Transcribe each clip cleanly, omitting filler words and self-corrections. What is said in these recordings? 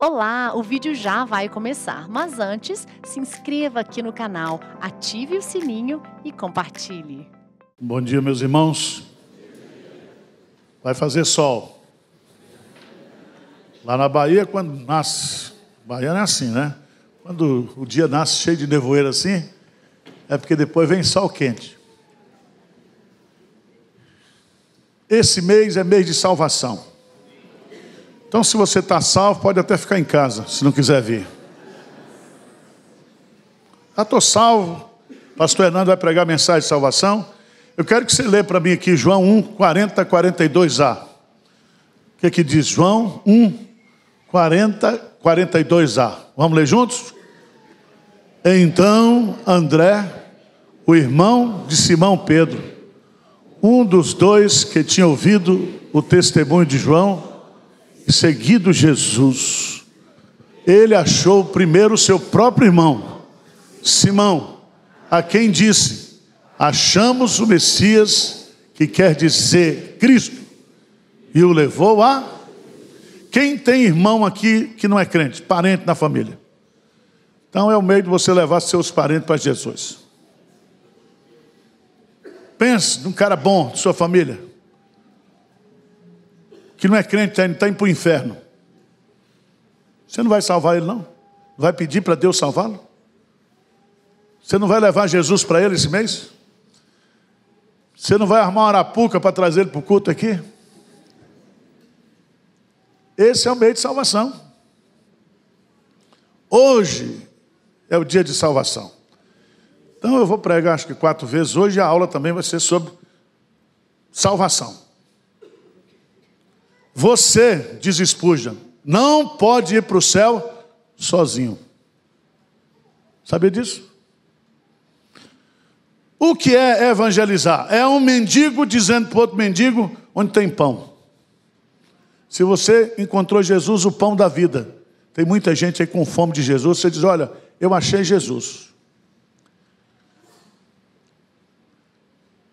Olá, o vídeo já vai começar, mas antes, se inscreva aqui no canal, ative o sininho e compartilhe. Bom dia, meus irmãos. Vai fazer sol. Lá na Bahia, quando nasce, baiano é assim, né? Quando o dia nasce cheio de nevoeiro assim, é porque depois vem sol quente. Esse mês é mês de salvação. Então, se você está salvo, pode até ficar em casa, se não quiser vir. Já estou salvo. Pastor Hernando vai pregar a mensagem de salvação. Eu quero que você lê para mim aqui João 1, 40, 42a. O que diz? João 1, 40, 42a. Vamos ler juntos? Então André, o irmão de Simão Pedro, um dos dois que tinha ouvido o testemunho de João, seguido Jesus, ele achou primeiro seu próprio irmão, Simão, a quem disse: achamos o Messias, que quer dizer Cristo, e o levou a... Quem tem irmão aqui que não é crente, parente na família? Então é o meio de você levar seus parentes para Jesus. Pense num cara bom de sua família, que não é crente, está indo para o inferno. Você não vai salvar ele, não? Vai pedir para Deus salvá-lo? Você não vai levar Jesus para ele esse mês? Você não vai armar uma arapuca para trazer ele para o culto aqui? Esse é o meio de salvação. Hoje é o dia de salvação. Então eu vou pregar acho que 4 vezes. Hoje a aula também vai ser sobre salvação. Você, diz Spurgeon, não pode ir para o céu sozinho. Sabia disso? O que é evangelizar? É um mendigo dizendo para outro mendigo onde tem pão. Se você encontrou Jesus, o pão da vida, tem muita gente aí com fome de Jesus, você diz: olha, eu achei Jesus.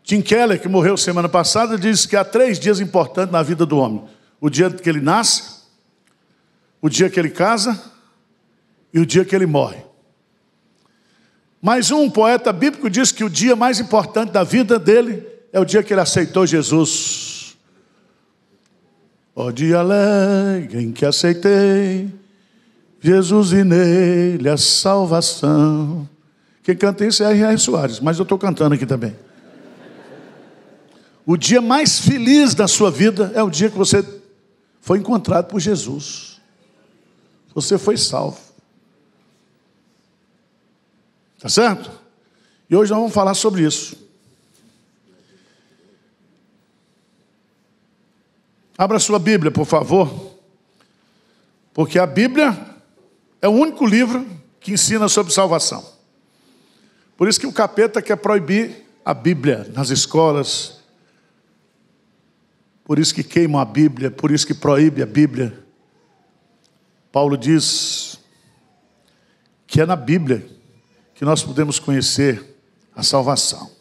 Tim Keller, que morreu semana passada, disse que há 3 dias importantes na vida do homem: o dia que ele nasce, o dia que ele casa e o dia que ele morre. Mas um poeta bíblico diz que o dia mais importante da vida dele é o dia que ele aceitou Jesus. Ó dia alegre em que aceitei Jesus e nele a salvação. Quem canta isso é R.R. Soares, mas eu estou cantando aqui também. O dia mais feliz da sua vida é o dia que você foi encontrado por Jesus. Você foi salvo. Tá certo? E hoje nós vamos falar sobre isso. Abra sua Bíblia, por favor. Porque a Bíblia é o único livro que ensina sobre salvação. Por isso que o capeta quer proibir a Bíblia nas escolas. Por isso que queimam a Bíblia, por isso que proíbe a Bíblia. Paulo diz que é na Bíblia que nós podemos conhecer a salvação.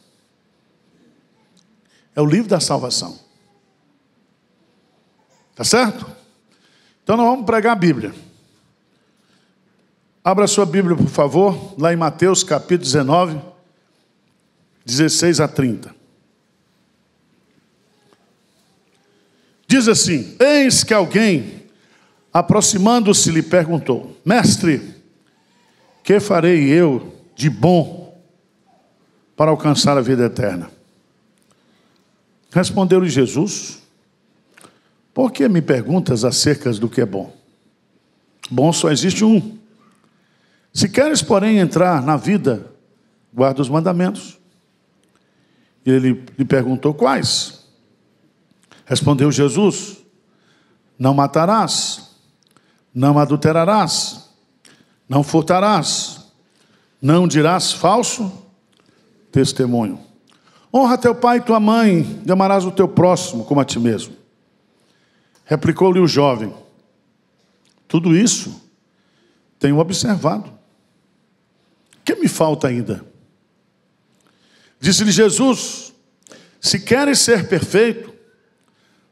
É o livro da salvação. Tá certo? Então nós vamos pregar a Bíblia. Abra sua Bíblia, por favor, lá em Mateus capítulo 19, 16 a 30. Diz assim: eis que alguém, aproximando-se, lhe perguntou: mestre, que farei eu de bom para alcançar a vida eterna? Respondeu-lhe Jesus: por que me perguntas acerca do que é bom? Bom só existe um. Se queres, porém, entrar na vida, guarda os mandamentos. E ele lhe perguntou: quais? Respondeu Jesus: não matarás, não adulterarás, não furtarás, não dirás falso testemunho. Honra teu pai e tua mãe, e amarás o teu próximo como a ti mesmo. Replicou-lhe o jovem: tudo isso tenho observado. O que me falta ainda? Disse-lhe Jesus: se queres ser perfeito,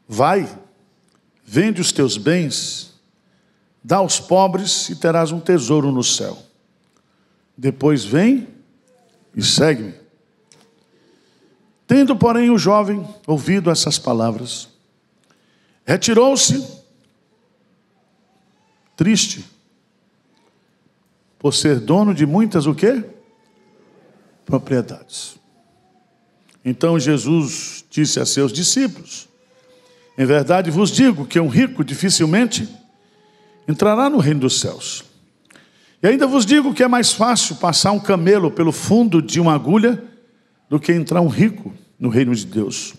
vai, vende os teus bens, dá aos pobres e terás um tesouro no céu. Depois vem e segue-me. Tendo, porém, o jovem ouvido essas palavras, retirou-se, triste, por ser dono de muitas, o quê? Propriedades. Então Jesus disse a seus discípulos: em verdade vos digo que um rico dificilmente entrará no reino dos céus. E ainda vos digo que é mais fácil passar um camelo pelo fundo de uma agulha do que entrar um rico no reino de Deus.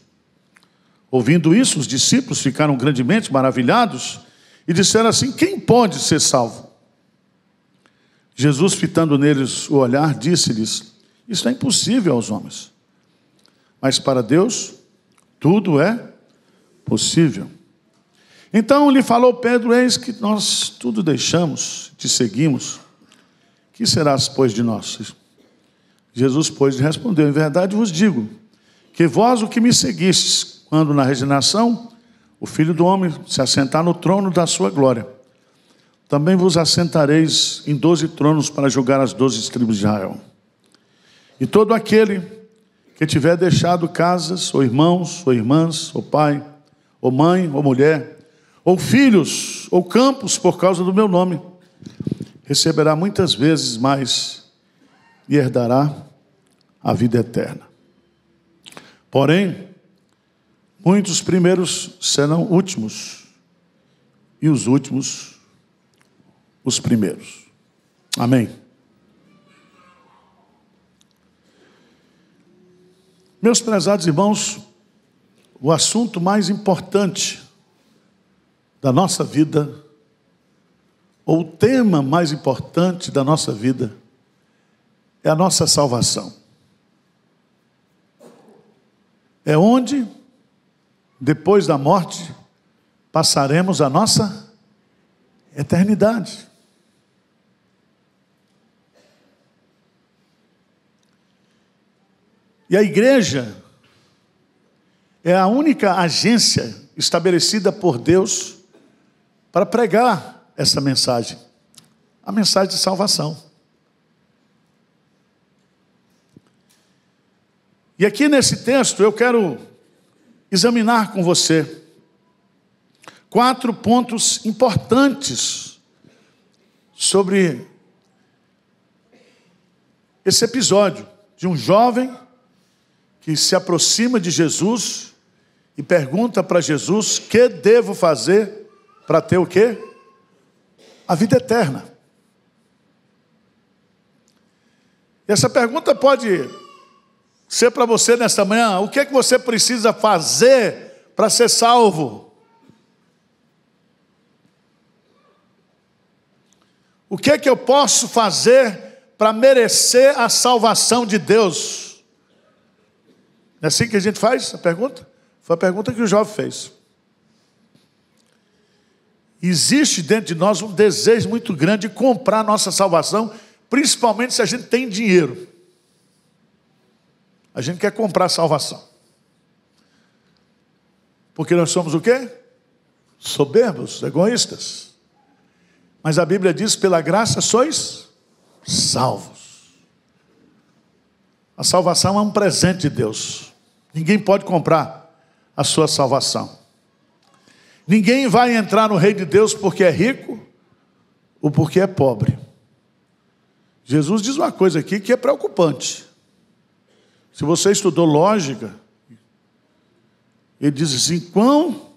Ouvindo isso, os discípulos ficaram grandemente maravilhados e disseram assim: quem pode ser salvo? Jesus, fitando neles o olhar, disse-lhes: isso é impossível aos homens, mas para Deus tudo é possível. Então lhe falou Pedro: eis que nós tudo deixamos, te seguimos. Que serás, pois, de nós? Jesus, pois, lhe respondeu: em verdade vos digo, que vós o que me seguistes, quando na regeneração o Filho do Homem se assentar no trono da sua glória, também vos assentareis em 12 tronos para julgar as 12 tribos de Israel. E todo aquele que tiver deixado casas, ou irmãos, ou irmãs, ou pai, ou mãe, ou mulher, ou filhos, ou campos, por causa do meu nome, receberá muitas vezes mais e herdará a vida eterna. Porém, muitos primeiros serão últimos, e os últimos os primeiros. Amém. Meus prezados irmãos, o assunto mais importante da nossa vida, ou o tema mais importante da nossa vida, é a nossa salvação. É onde, depois da morte, passaremos a nossa eternidade. E a igreja é a única agência estabelecida por Deus para pregar essa mensagem, a mensagem de salvação. E aqui nesse texto eu quero examinar com você 4 pontos importantes sobre esse episódio de um jovem que se aproxima de Jesus e pergunta para Jesus: que devo fazer para ter o quê? A vida eterna. E essa pergunta pode ser para você nesta manhã: o que é que você precisa fazer para ser salvo? O que é que eu posso fazer para merecer a salvação de Deus? É assim que a gente faz a pergunta? Foi a pergunta que o jovem fez. Existe dentro de nós um desejo muito grande de comprar a nossa salvação, principalmente se a gente tem dinheiro. A gente quer comprar a salvação. Porque nós somos o quê? Soberbos, egoístas. Mas a Bíblia diz: pela graça sois salvos. A salvação é um presente de Deus. Ninguém pode comprar a sua salvação. Ninguém vai entrar no reino de Deus porque é rico ou porque é pobre. Jesus diz uma coisa aqui que é preocupante. Se você estudou lógica, ele diz assim: quão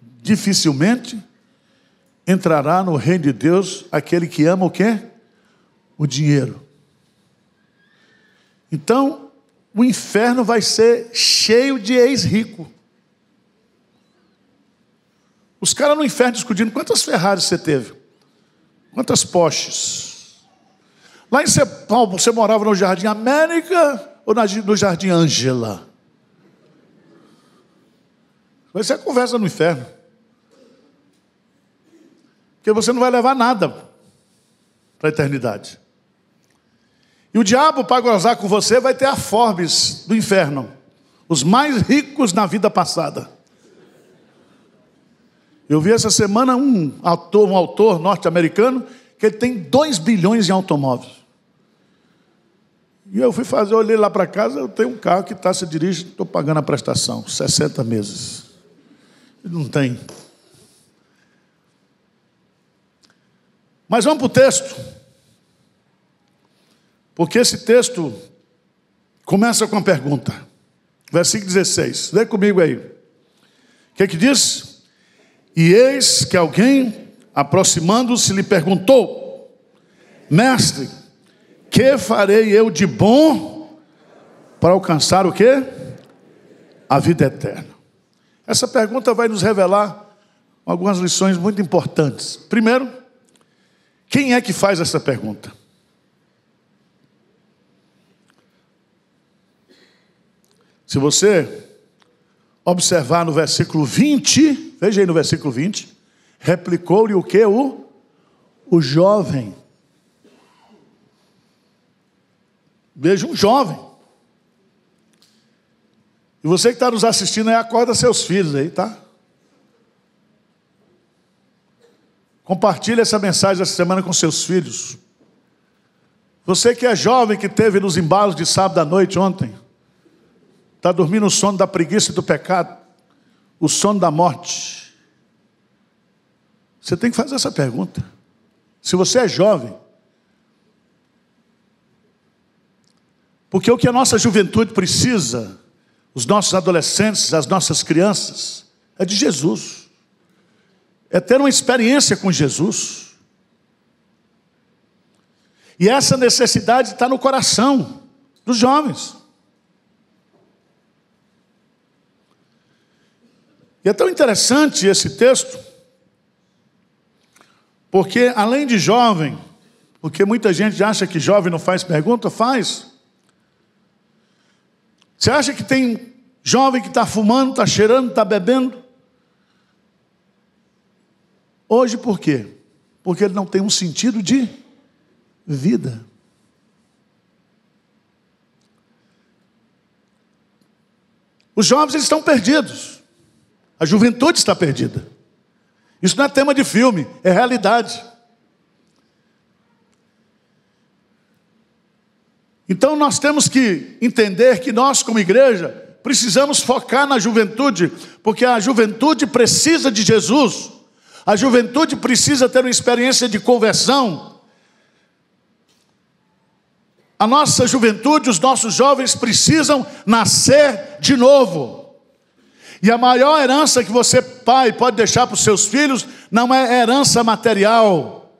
dificilmente entrará no reino de Deus aquele que ama o quê? O dinheiro. Então, o inferno vai ser cheio de ex-rico. Os caras no inferno discutindo: quantas Ferraris você teve? Quantas Porsches? Lá em São Paulo, você morava no Jardim América ou no Jardim Ângela? Vai ser a conversa no inferno. Porque você não vai levar nada para a eternidade. E o diabo, para gozar com você, vai ter a Forbes do inferno. Os mais ricos na vida passada. Eu vi essa semana um autor norte-americano que ele tem 2 bilhões em automóveis. E eu olhei lá para casa, eu tenho um carro que se dirige, estou pagando a prestação, 60 meses. Não tem. Mas vamos para o texto. Porque esse texto começa com uma pergunta. Versículo 16. Lê comigo aí. O que diz? E eis que alguém, aproximando-se, lhe perguntou: Mestre, que farei eu de bom para alcançar o quê? A vida eterna. Essa pergunta vai nos revelar algumas lições muito importantes. Primeiro, quem é que faz essa pergunta? Se você observar no versículo 20, veja aí no versículo 20, replicou-lhe o quê? O jovem. Veja, um jovem. E você que está nos assistindo aí, acorda seus filhos aí, tá? Compartilhe essa mensagem essa semana com seus filhos. Você que é jovem, que teve nos embalos de sábado à noite ontem, está dormindo o sono da preguiça e do pecado, o sono da morte. Você tem que fazer essa pergunta. Se você é jovem, porque o que a nossa juventude precisa, os nossos adolescentes, as nossas crianças, é de Jesus. É ter uma experiência com Jesus. E essa necessidade está no coração dos jovens. E é tão interessante esse texto, porque além de jovem, porque muita gente acha que jovem não faz pergunta, faz. Você acha que tem jovem que está fumando, está cheirando, está bebendo? Hoje por quê? Porque ele não tem um sentido de vida. Os jovens eles estão perdidos. A juventude está perdida. Isso não é tema de filme, é realidade. Então nós temos que entender que nós, como igreja, precisamos focar na juventude, porque a juventude precisa de Jesus. A juventude precisa ter uma experiência de conversão. A nossa juventude, os nossos jovens precisam nascer de novo. E a maior herança que você, pai, pode deixar para os seus filhos não é herança material.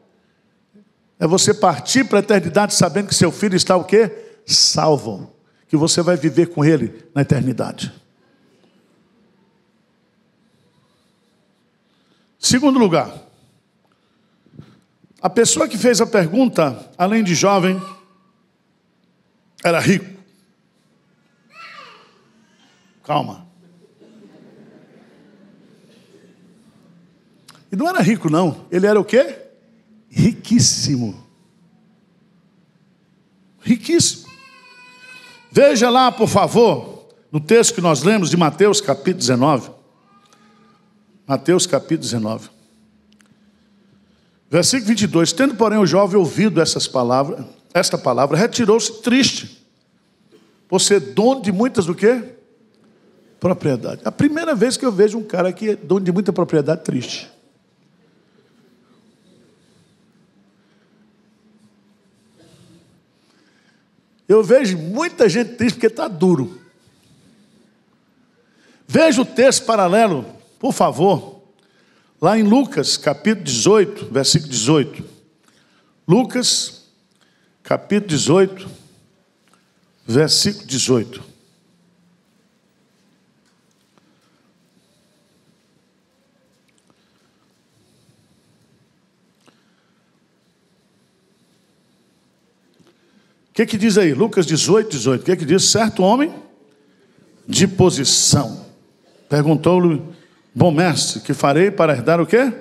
É você partir para a eternidade sabendo que seu filho está o quê? Salvo. Que você vai viver com ele na eternidade. Segundo lugar, a pessoa que fez a pergunta, além de jovem, era rico. Calma. E não era rico, não. Ele era o quê? Riquíssimo. Riquíssimo. Veja lá, por favor, no texto que nós lemos de Mateus, capítulo 19. Mateus, capítulo 19. Versículo 22. Tendo, porém, o jovem ouvido esta palavra, retirou-se triste, por ser dono de muitas do quê? Propriedade. A primeira vez que eu vejo um cara que é dono de muita propriedade triste. Eu vejo muita gente triste porque está duro. Veja o texto paralelo, por favor. Lá em Lucas, capítulo 18, versículo 18. Lucas, capítulo 18, versículo 18. O que diz aí? Lucas 18, 18. O que diz? Certo homem de posição perguntou-lhe: bom mestre, que farei para herdar o quê?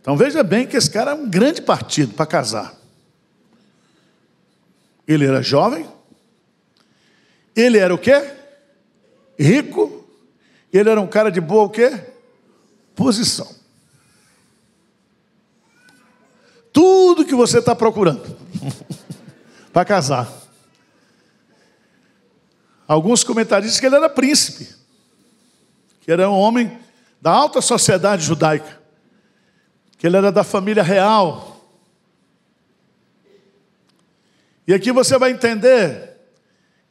Então veja bem que esse cara é um grande partido para casar. Ele era jovem. Ele era o quê? Rico. Ele era um cara de boa o quê? posição. Tudo que você está procurando para casar. Alguns comentaristas dizem que ele era príncipe, que era um homem da alta sociedade judaica, que ele era da família real. E aqui você vai entender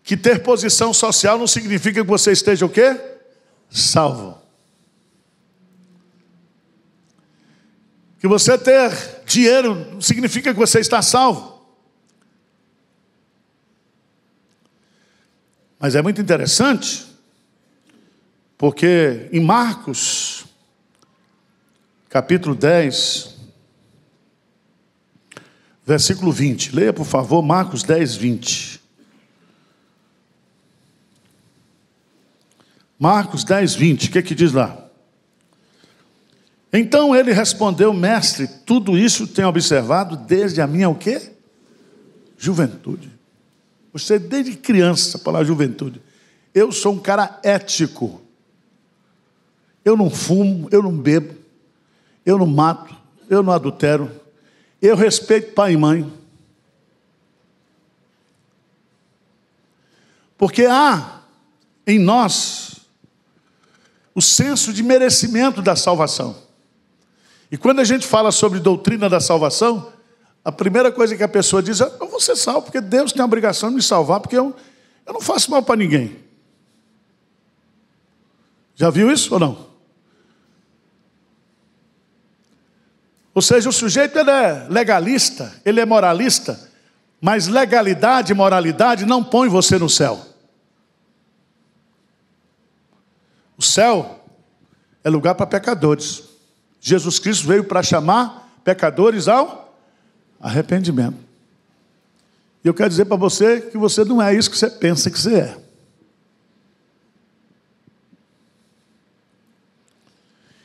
que ter posição social não significa que você esteja o quê? Salvo. Que você ter dinheiro não significa que você está salvo. Mas é muito interessante, porque em Marcos, capítulo 10, versículo 20. Leia, por favor, Marcos 10, 20. Marcos 10, 20. O que diz lá? Então ele respondeu: mestre, tudo isso tenho observado desde a minha o quê? Juventude. Você desde criança, a palavra juventude. Eu sou um cara ético. Eu não fumo, eu não bebo, eu não mato, eu não adultero. Eu respeito pai e mãe. Porque há em nós o senso de merecimento da salvação. E quando a gente fala sobre doutrina da salvação, a primeira coisa que a pessoa diz é: eu vou ser salvo, porque Deus tem a obrigação de me salvar, porque eu não faço mal para ninguém. Já viu isso ou não? Ou seja, o sujeito ele é legalista, ele é moralista, mas legalidade e moralidade não põem você no céu. O céu é lugar para pecadores. Jesus Cristo veio para chamar pecadores ao arrependimento. E eu quero dizer para você que você não é isso que você pensa que você é.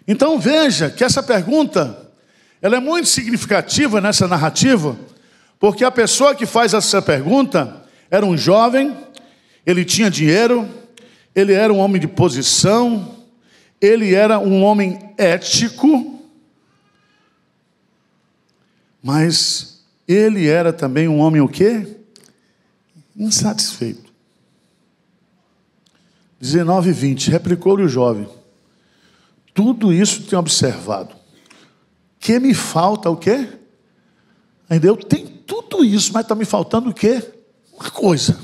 Então veja que essa pergunta, ela é muito significativa nessa narrativa, porque a pessoa que faz essa pergunta era um jovem, ele tinha dinheiro, ele era um homem de posição, ele era um homem ético, mas ele era também um homem o quê? Insatisfeito. 19 e 20, replicou-lhe o jovem: tudo isso tenho observado. Que me falta o quê? Ainda eu tenho tudo isso, mas está me faltando o quê? Uma coisa.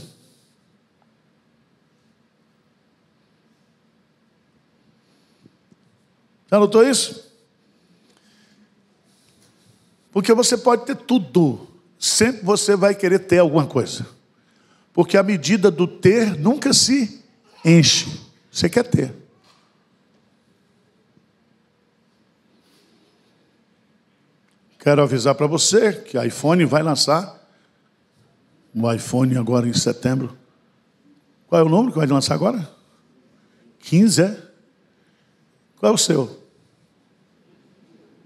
Já notou isso? Porque você pode ter tudo, sempre você vai querer ter alguma coisa. Porque a medida do ter nunca se enche. Você quer ter. Quero avisar para você que a iPhone vai lançar um iPhone agora em setembro. Qual é o número que vai lançar agora? 15, é? Qual é o seu?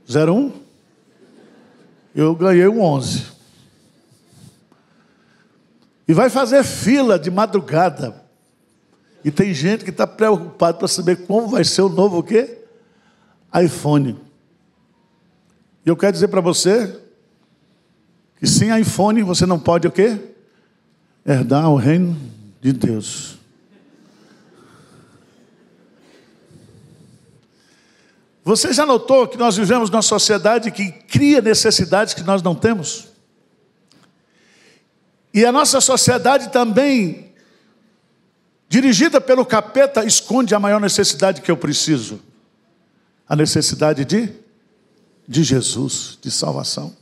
01? Eu ganhei um 11. E vai fazer fila de madrugada. E tem gente que está preocupada para saber como vai ser o novo o quê? iPhone. E eu quero dizer para você que sem iPhone você não pode o quê? Herdar o reino de Deus. Você já notou que nós vivemos numa sociedade que cria necessidades que nós não temos? E a nossa sociedade também, dirigida pelo capeta, esconde a maior necessidade que eu preciso. A necessidade de Jesus, de salvação.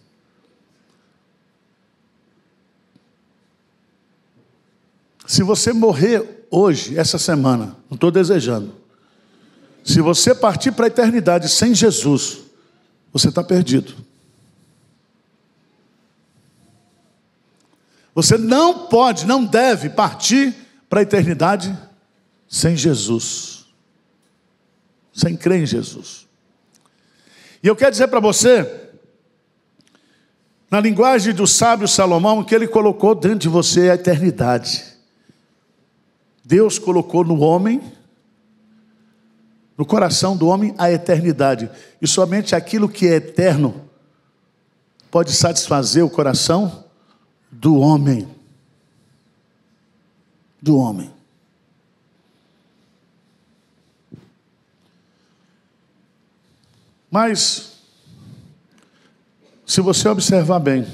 Se você morrer hoje, essa semana, não estou desejando, se você partir para a eternidade sem Jesus, você está perdido. Você não pode, não deve partir para a eternidade sem Jesus, sem crer em Jesus. E eu quero dizer para você, na linguagem do sábio Salomão, que ele colocou dentro de você a eternidade. Deus colocou no homem, no coração do homem a eternidade. E somente aquilo que é eterno pode satisfazer o coração do homem. Do homem. Mas, se você observar bem,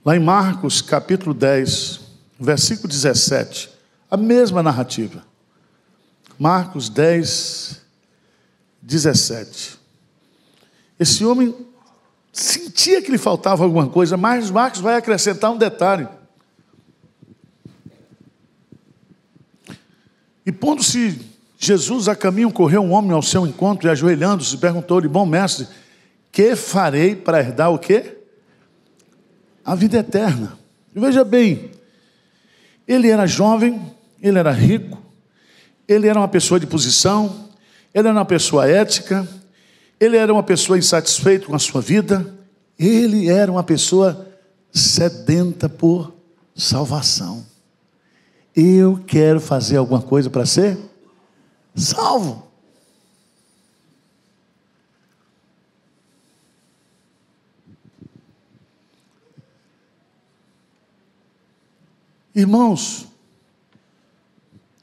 lá em Marcos capítulo 10, versículo 17, a mesma narrativa. Marcos 10, 17. Esse homem sentia que lhe faltava alguma coisa, mas Marcos vai acrescentar um detalhe. E pondo-se Jesus a caminho, correu um homem ao seu encontro e ajoelhando-se, perguntou-lhe: bom mestre, que farei para herdar o quê? A vida eterna. E veja bem, ele era jovem, ele era rico, ele era uma pessoa de posição, ele era uma pessoa ética, ele era uma pessoa insatisfeita com a sua vida, ele era uma pessoa sedenta por salvação. Eu quero fazer alguma coisa para ser salvo. Irmãos,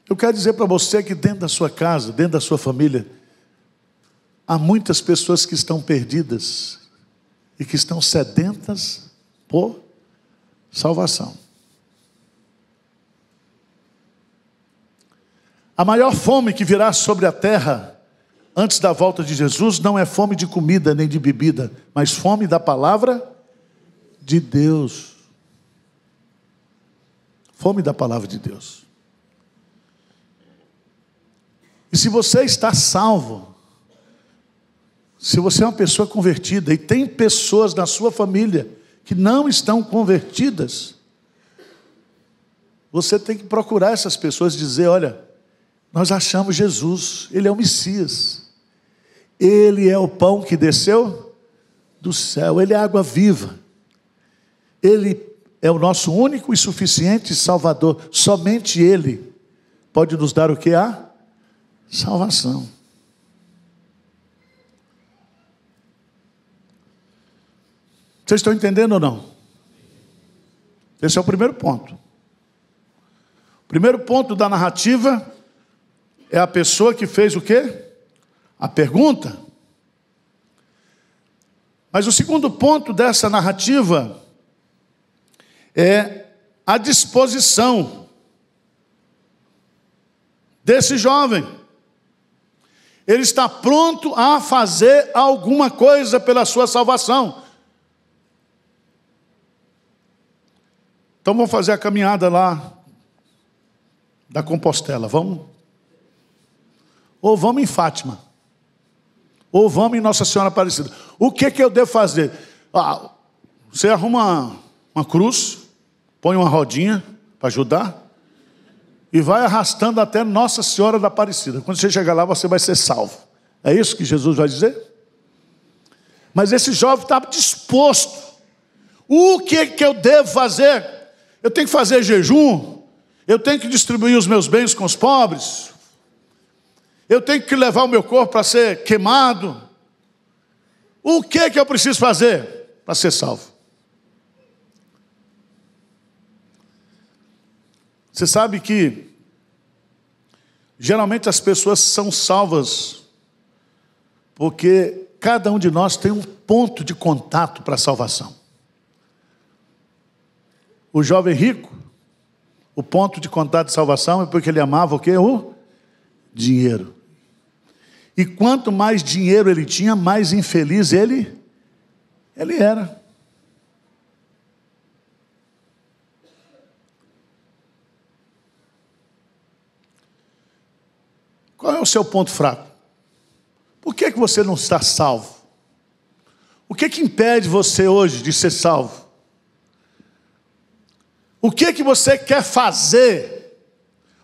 eu quero dizer para você que dentro da sua casa, dentro da sua família, há muitas pessoas que estão perdidas e que estão sedentas por salvação. A maior fome que virá sobre a terra antes da volta de Jesus não é fome de comida nem de bebida, mas fome da palavra de Deus. Fome da palavra de Deus. E se você está salvo, se você é uma pessoa convertida e tem pessoas na sua família que não estão convertidas, você tem que procurar essas pessoas e dizer: olha, nós achamos Jesus, Ele é o Messias, Ele é o pão que desceu do céu, Ele é a água viva, Ele é o nosso único e suficiente Salvador. Somente Ele pode nos dar o que? A salvação. Vocês estão entendendo ou não? Esse é o primeiro ponto. O primeiro ponto da narrativa é a pessoa que fez o quê? A pergunta. Mas o segundo ponto dessa narrativa é a disposição desse jovem. Ele está pronto a fazer alguma coisa pela sua salvação. Então vamos fazer a caminhada lá da Compostela, vamos? Ou vamos em Fátima, ou vamos em Nossa Senhora Aparecida. O que eu devo fazer? Você arruma uma cruz, põe uma rodinha para ajudar e vai arrastando até Nossa Senhora da Aparecida. Quando você chegar lá, você vai ser salvo. É isso que Jesus vai dizer? Mas esse jovem está disposto. O que eu devo fazer? Eu tenho que fazer jejum? Eu tenho que distribuir os meus bens com os pobres? Eu tenho que levar o meu corpo para ser queimado? O que eu preciso fazer para ser salvo? Você sabe que geralmente as pessoas são salvas porque cada um de nós tem um ponto de contato para a salvação. O jovem rico, o ponto de contato de salvação é porque ele amava o quê? O dinheiro. E quanto mais dinheiro ele tinha, mais infeliz ele era. Qual é o seu ponto fraco? Por que você não está salvo? O que impede você hoje de ser salvo? O que você quer fazer?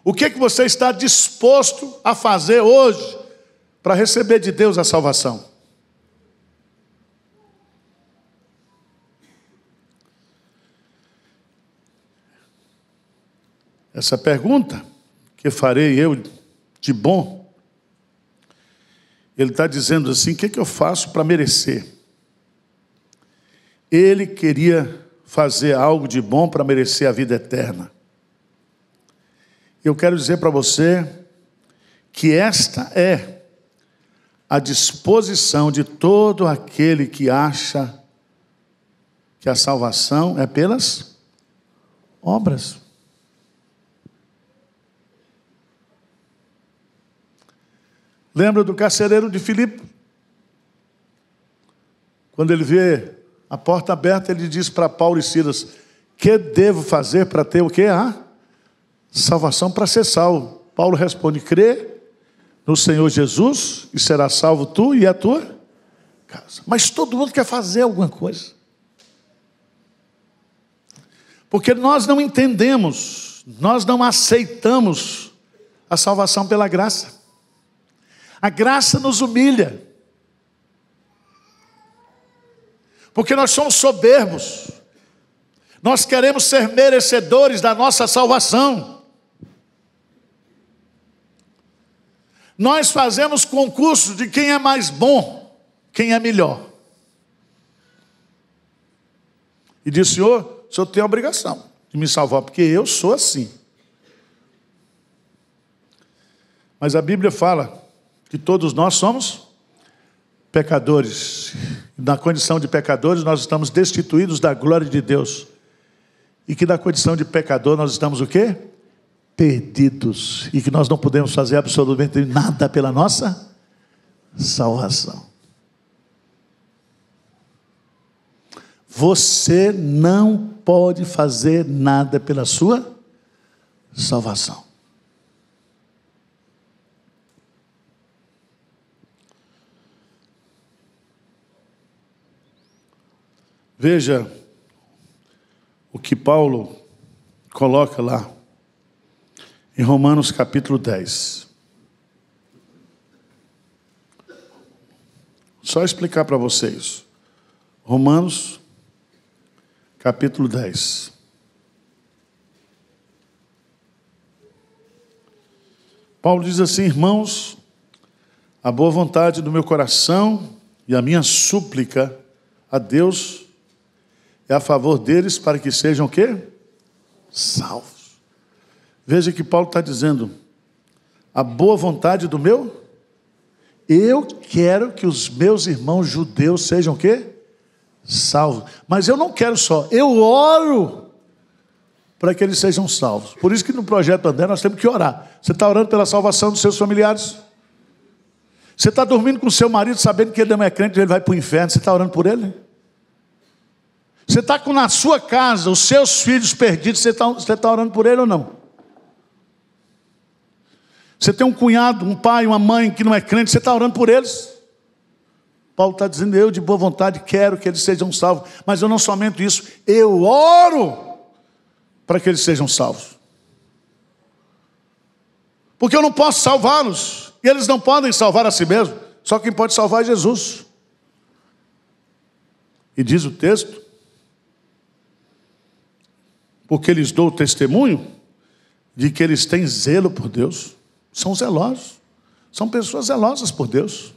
O que você está disposto a fazer hoje para receber de Deus a salvação? Essa pergunta, que farei eu de bom, ele está dizendo assim: o que eu faço para merecer? Ele queria fazer algo de bom para merecer a vida eterna. Eu quero dizer para você que esta é a disposição de todo aquele que acha que a salvação é pelas obras. Lembra do carcereiro de Filipe? Quando ele vê a porta aberta, ele diz para Paulo e Silas: que devo fazer para ter o quê? Salvação, para ser salvo. Paulo responde: crê no Senhor Jesus e será salvo tu e a tua casa. Mas todo mundo quer fazer alguma coisa. Porque nós não entendemos, nós não aceitamos a salvação pela graça. A graça nos humilha. Porque nós somos soberbos. Nós queremos ser merecedores da nossa salvação. Nós fazemos concurso de quem é mais bom, quem é melhor. E diz: Senhor, o Senhor tem a obrigação de me salvar, porque eu sou assim. Mas a Bíblia fala que todos nós somos pecadores. Na condição de pecadores, nós estamos destituídos da glória de Deus. E que na condição de pecador, nós estamos o quê? Perdidos. E que nós não podemos fazer absolutamente nada pela nossa salvação. Você não pode fazer nada pela sua salvação. Veja o que Paulo coloca lá em Romanos capítulo 10. Só explicar para vocês. Romanos capítulo 10. Paulo diz assim: irmãos, a boa vontade do meu coração e a minha súplica a Deus é a favor deles, para que sejam o quê? Salvos. Veja que Paulo está dizendo: a boa vontade do meu, eu quero que os meus irmãos judeus sejam o quê? Salvos. Mas eu não quero só, eu oro para que eles sejam salvos. Por isso que no projeto André nós temos que orar. Você está orando pela salvação dos seus familiares? Você está dormindo com o seu marido sabendo que ele não é crente e ele vai para o inferno, você está orando por ele? Você está com na sua casa os seus filhos perdidos, você está orando por ele ou não? Você tem um cunhado, um pai, uma mãe que não é crente, você está orando por eles? Paulo está dizendo: eu de boa vontade quero que eles sejam salvos, mas eu não somente isso, eu oro para que eles sejam salvos. Porque eu não posso salvá-los, e eles não podem salvar a si mesmos, só quem pode salvar é Jesus. E diz o texto: porque lhes dou testemunho de que eles têm zelo por Deus. São zelosos. São pessoas zelosas por Deus.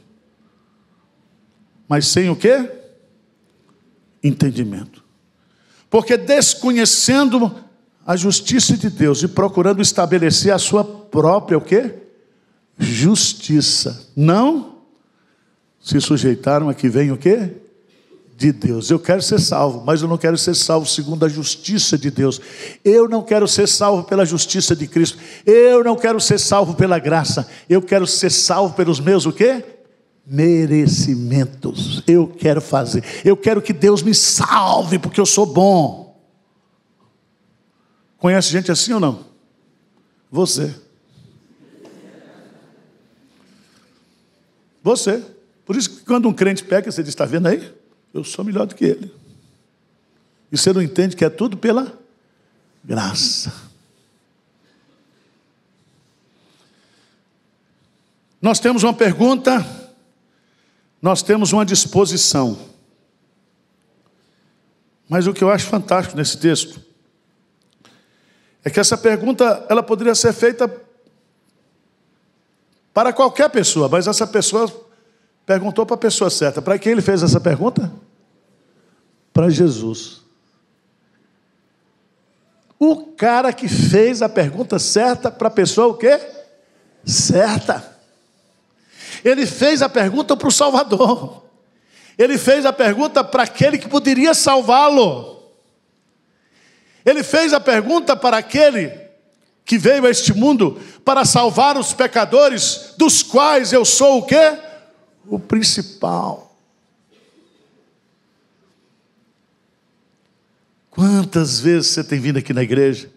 Mas sem o quê? Entendimento. Porque desconhecendo a justiça de Deus e procurando estabelecer a sua própria o quê? Justiça. Não se sujeitaram a que vem o quê? De Deus. Eu quero ser salvo, mas eu não quero ser salvo segundo a justiça de Deus. Eu não quero ser salvo pela justiça de Cristo. Eu não quero ser salvo pela graça. Eu quero ser salvo pelos meus o quê? Merecimentos. Eu quero fazer. Eu quero que Deus me salve porque eu sou bom. Conhece gente assim ou não? Você. Você. Por isso que quando um crente peca, você diz: está vendo aí? Eu sou melhor do que ele. E você não entende que é tudo pela graça. Nós temos uma pergunta, nós temos uma disposição. Mas o que eu acho fantástico nesse texto é que essa pergunta, ela poderia ser feita para qualquer pessoa, mas essa pessoa perguntou para a pessoa certa. Para quem ele fez essa pergunta? Para Jesus. O cara que fez a pergunta certa para a pessoa o quê? Certa. Ele fez a pergunta para o Salvador. Ele fez a pergunta para aquele que poderia salvá-lo. Ele fez a pergunta para aquele que veio a este mundo para salvar os pecadores, dos quais eu sou o quê? O principal. Quantas vezes você tem vindo aqui na igreja?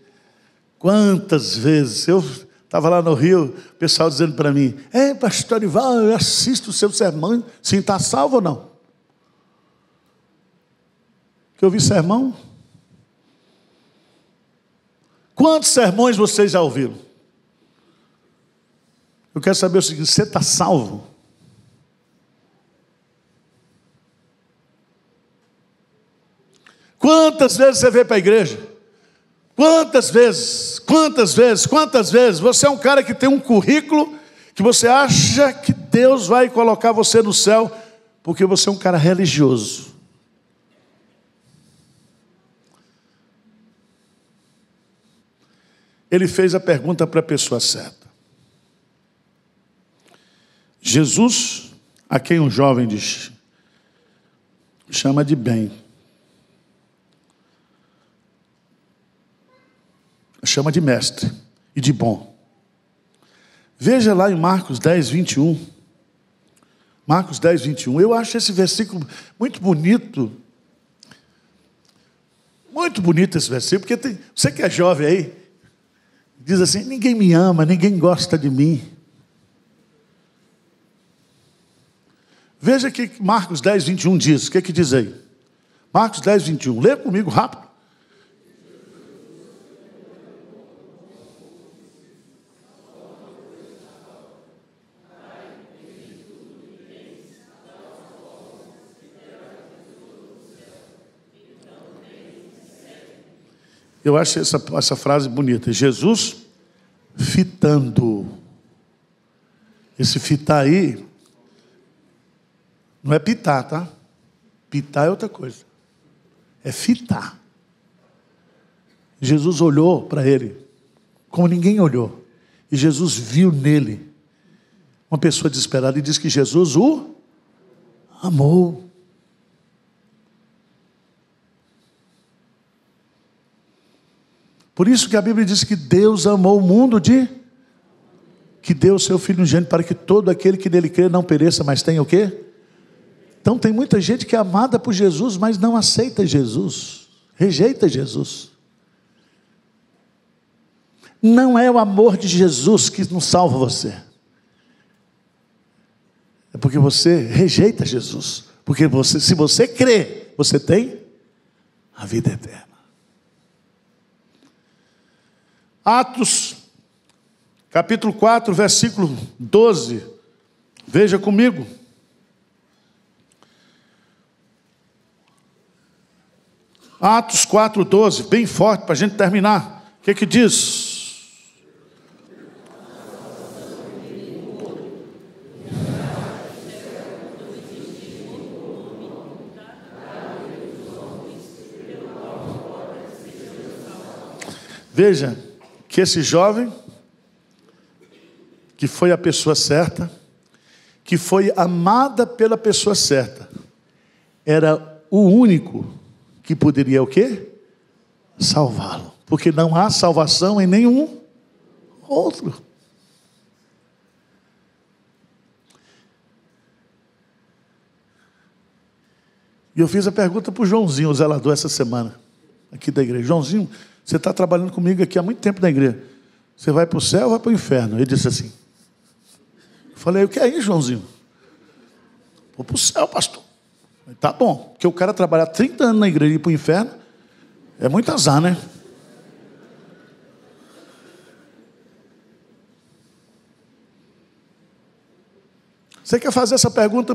Quantas vezes? Eu estava lá no Rio, o pessoal dizendo para mim: pastor Ival, eu assisto o seu sermão. Sim, está salvo ou não? Que eu vi sermão? Quantos sermões vocês já ouviram? Eu quero saber o seguinte: você está salvo? Quantas vezes você veio para a igreja? Quantas vezes? Quantas vezes? Quantas vezes? Você é um cara que tem um currículo que você acha que Deus vai colocar você no céu porque você é um cara religioso. Ele fez a pergunta para a pessoa certa. Jesus, a quem um jovem diz, chama de bem. Chama de mestre e de bom. Veja lá em Marcos 10, 21. Marcos 10, 21. Eu acho esse versículo muito bonito. Muito bonito esse versículo, porque você que é jovem aí, diz assim: ninguém me ama, ninguém gosta de mim. Veja que Marcos 10, 21 diz. O que diz aí? Marcos 10, 21. Lê comigo rápido. Eu acho essa frase bonita. Jesus fitando. Esse fitar aí não é pitar, tá? Pitar é outra coisa. É fitar. Jesus olhou para ele como ninguém olhou. E Jesus viu nele uma pessoa desesperada e diz que Jesus o amou. Por isso que a Bíblia diz que Deus amou o mundo que deu o seu Filho unigênito para que todo aquele que nele crê não pereça, mas tenha o quê? Então tem muita gente que é amada por Jesus, mas não aceita Jesus, rejeita Jesus. Não é o amor de Jesus que não salva você. É porque você rejeita Jesus. Porque se você crê, você tem a vida eterna. Atos, capítulo 4, versículo 12. Veja comigo. Atos 4, 12, bem forte para a gente terminar. O que diz? Veja que esse jovem, que foi a pessoa certa, que foi amada pela pessoa certa, era o único que poderia o quê? Salvá-lo. Porque não há salvação em nenhum outro. E eu fiz a pergunta para o Joãozinho, o zelador, essa semana, aqui da igreja. Joãozinho, você está trabalhando comigo aqui há muito tempo na igreja. Você vai para o céu ou vai para o inferno? Ele disse assim. Eu falei: o que é isso, Joãozinho? Vou para o céu, pastor. Falei: tá bom, porque o cara trabalhar 30 anos na igreja e ir para o inferno é muito azar, né? Você quer fazer essa pergunta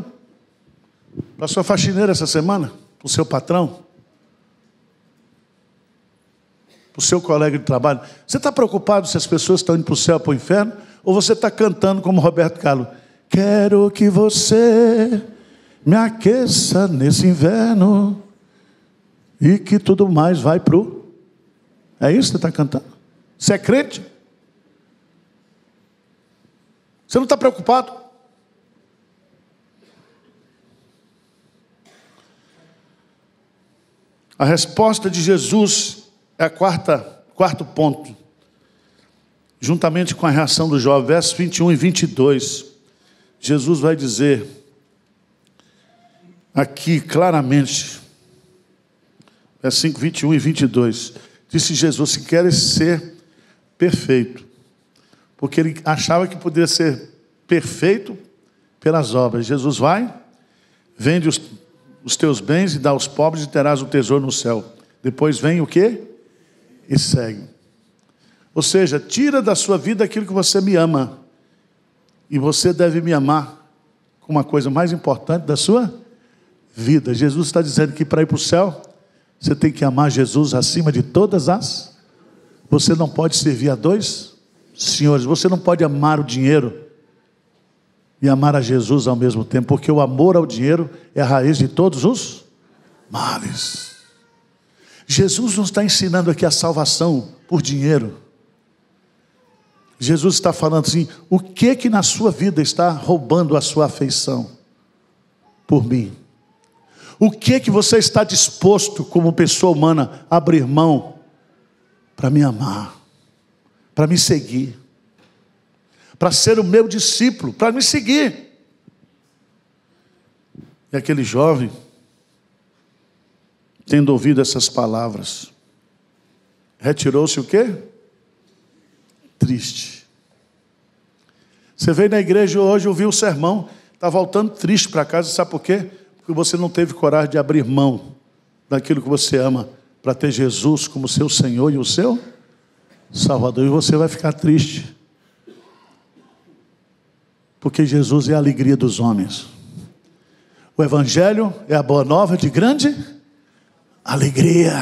para a sua faxineira essa semana? Para o seu patrão? Para o seu colega de trabalho? Você está preocupado se as pessoas estão indo para o céu ou para o inferno? Ou você está cantando como Roberto Carlos? Quero que você me aqueça nesse inverno e que tudo mais vai pro... É isso que você está cantando? Você é crente? Você não está preocupado? A resposta de Jesus é quarto ponto. Juntamente com a reação do jovem, versos 21 e 22. Jesus vai dizer aqui claramente, versículo 21 e 22. Disse Jesus: se queres ser perfeito, porque ele achava que poderia ser perfeito pelas obras. Jesus vai, vende os teus bens e dá aos pobres e terás o tesouro no céu. Depois vem o quê? E segue. Ou seja, tira da sua vida aquilo que você me ama. E você deve me amar com uma coisa mais importante da sua vida. Jesus está dizendo que para ir para o céu, você tem que amar Jesus acima de todas as... Você não pode servir a dois senhores. Você não pode amar o dinheiro e amar a Jesus ao mesmo tempo, porque o amor ao dinheiro é a raiz de todos os males. Jesus não está ensinando aqui a salvação por dinheiro. Jesus está falando assim: o que na sua vida está roubando a sua afeição por mim? O que você está disposto, como pessoa humana, a abrir mão para me amar, para me seguir, para ser o meu discípulo, para me seguir? E aquele jovem, tendo ouvido essas palavras, retirou-se o quê? Triste. Você veio na igreja hoje, ouviu o sermão, está voltando triste para casa, sabe por quê? Porque você não teve coragem de abrir mão daquilo que você ama, para ter Jesus como seu Senhor e o seu Salvador. E você vai ficar triste, porque Jesus é a alegria dos homens. O Evangelho é a boa nova de grande alegria.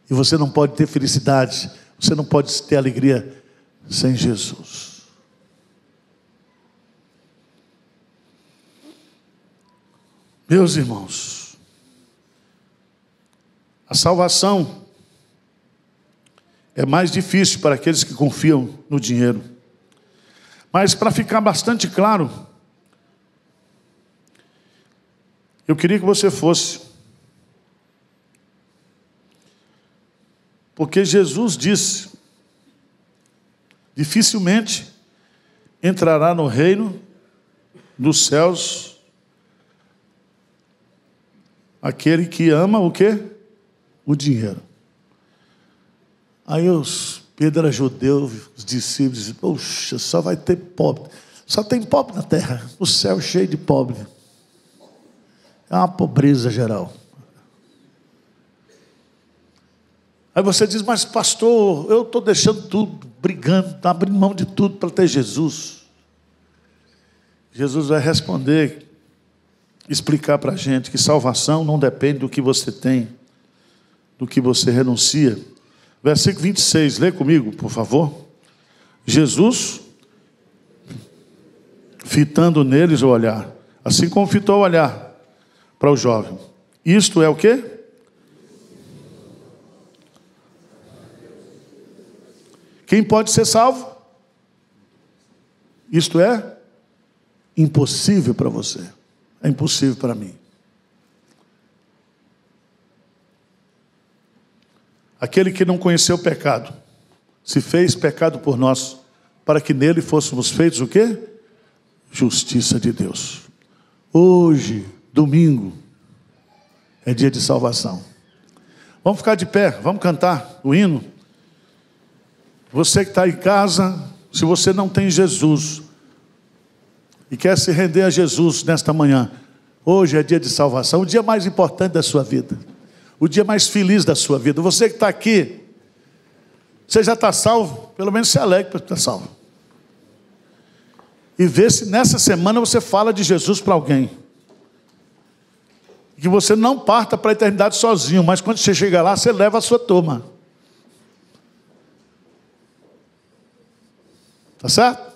E você não pode ter felicidade, você não pode ter alegria sem Jesus. Meus irmãos, a salvação é mais difícil para aqueles que confiam no dinheiro. Mas para ficar bastante claro, eu queria que você fosse. Porque Jesus disse: dificilmente entrará no reino dos céus aquele que ama o quê? O dinheiro. Aí Pedro era judeu, os discípulos diziam: poxa, só vai ter pobre. Só tem pobre na terra. O céu cheio de pobre. É uma pobreza geral. Aí você diz: mas pastor, eu estou deixando tudo, brigando, abrindo mão de tudo para ter Jesus. Jesus vai responder, explicar para a gente que salvação não depende do que você tem, do que você renuncia. Versículo 26, lê comigo, por favor. Jesus, fitando neles o olhar, assim como fitou o olhar para o jovem. Isto é o quê? Quem pode ser salvo? Isto é impossível para você. É impossível para mim. Aquele que não conheceu o pecado, se fez pecado por nós, para que nele fôssemos feitos o quê? Justiça de Deus. Hoje, domingo, é dia de salvação. Vamos ficar de pé, vamos cantar o hino. Você que está em casa, se você não tem Jesus e quer se render a Jesus nesta manhã, hoje é dia de salvação, o dia mais importante da sua vida, o dia mais feliz da sua vida. Você que está aqui, você já está salvo, pelo menos se alegre para estar salvo. E vê se nessa semana você fala de Jesus para alguém. Que você não parta para a eternidade sozinho, mas quando você chegar lá, você leva a sua turma. Tá certo?